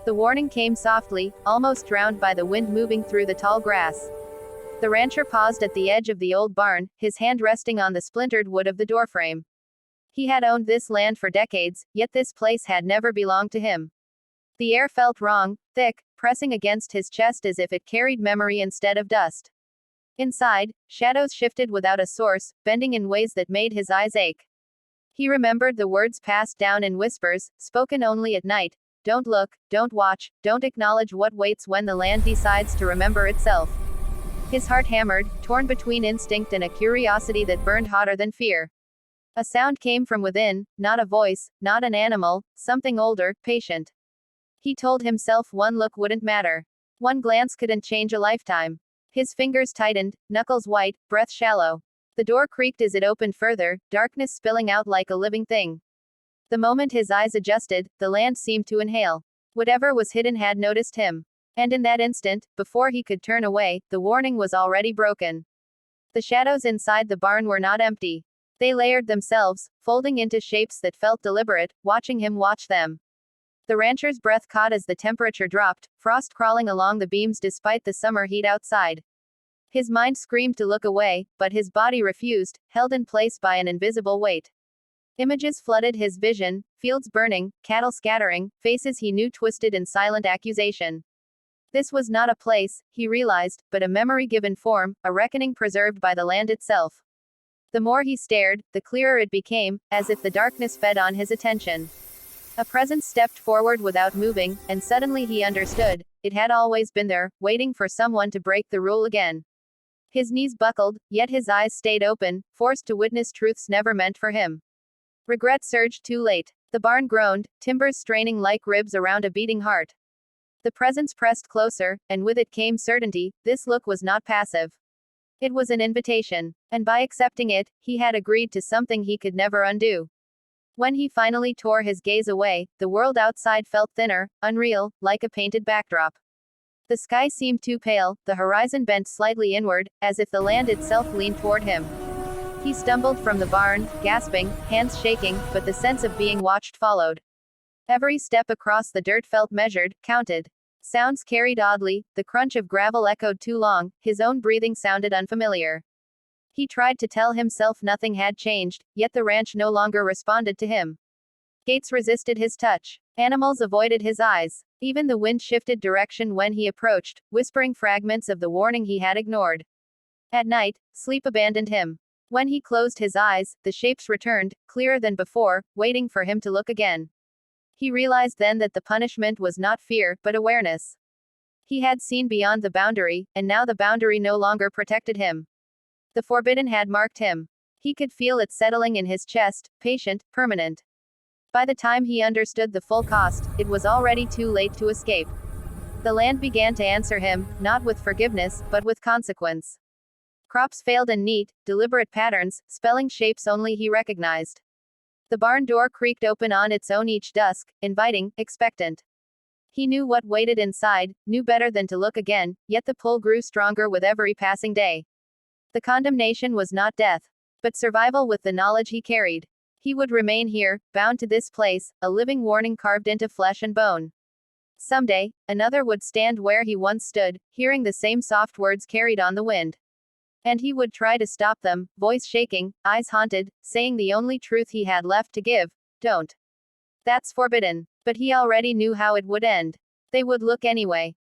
The warning came softly, almost drowned by the wind moving through the tall grass. The rancher paused at the edge of the old barn, his hand resting on the splintered wood of the doorframe. He had owned this land for decades, yet this place had never belonged to him. The air felt wrong, thick, pressing against his chest as if it carried memory instead of dust. Inside, shadows shifted without a source, bending in ways that made his eyes ache. He remembered the words passed down in whispers, spoken only at night. Don't look, don't watch, don't acknowledge what waits when the land decides to remember itself. His heart hammered, torn between instinct and a curiosity that burned hotter than fear. A sound came from within, not a voice, not an animal, something older, patient. He told himself one look wouldn't matter. One glance couldn't change a lifetime. His fingers tightened, knuckles white, breath shallow. The door creaked as it opened further, darkness spilling out like a living thing. The moment his eyes adjusted, the land seemed to inhale. Whatever was hidden had noticed him. And in that instant, before he could turn away, the warning was already broken. The shadows inside the barn were not empty. They layered themselves, folding into shapes that felt deliberate, watching him watch them. The rancher's breath caught as the temperature dropped, frost crawling along the beams despite the summer heat outside. His mind screamed to look away, but his body refused, held in place by an invisible weight. Images flooded his vision, fields burning, cattle scattering, faces he knew twisted in silent accusation. This was not a place, he realized, but a memory given form, a reckoning preserved by the land itself. The more he stared, the clearer it became, as if the darkness fed on his attention. A presence stepped forward without moving, and suddenly he understood. It had always been there, waiting for someone to break the rule again. His knees buckled, yet his eyes stayed open, forced to witness truths never meant for him. Regret surged too late. The barn groaned, timbers straining like ribs around a beating heart. The presence pressed closer, and with it came certainty. This look was not passive. It was an invitation, and by accepting it, he had agreed to something he could never undo. When he finally tore his gaze away, the world outside felt thinner, unreal, like a painted backdrop. The sky seemed too pale, the horizon bent slightly inward, as if the land itself leaned toward him. He stumbled from the barn, gasping, hands shaking, but the sense of being watched followed. Every step across the dirt felt measured, counted. Sounds carried oddly, the crunch of gravel echoed too long, his own breathing sounded unfamiliar. He tried to tell himself nothing had changed, yet the ranch no longer responded to him. Gates resisted his touch. Animals avoided his eyes. Even the wind shifted direction when he approached, whispering fragments of the warning he had ignored. At night, sleep abandoned him. When he closed his eyes, the shapes returned, clearer than before, waiting for him to look again. He realized then that the punishment was not fear, but awareness. He had seen beyond the boundary, and now the boundary no longer protected him. The forbidden had marked him. He could feel it settling in his chest, patient, permanent. By the time he understood the full cost, it was already too late to escape. The land began to answer him, not with forgiveness, but with consequence. Crops failed in neat, deliberate patterns, spelling shapes only he recognized. The barn door creaked open on its own each dusk, inviting, expectant. He knew what waited inside, knew better than to look again, yet the pull grew stronger with every passing day. The condemnation was not death, but survival with the knowledge he carried. He would remain here, bound to this place, a living warning carved into flesh and bone. Someday, another would stand where he once stood, hearing the same soft words carried on the wind. And he would try to stop them, voice shaking, eyes haunted, saying the only truth he had left to give: don't. That's forbidden. But he already knew how it would end. They would look anyway.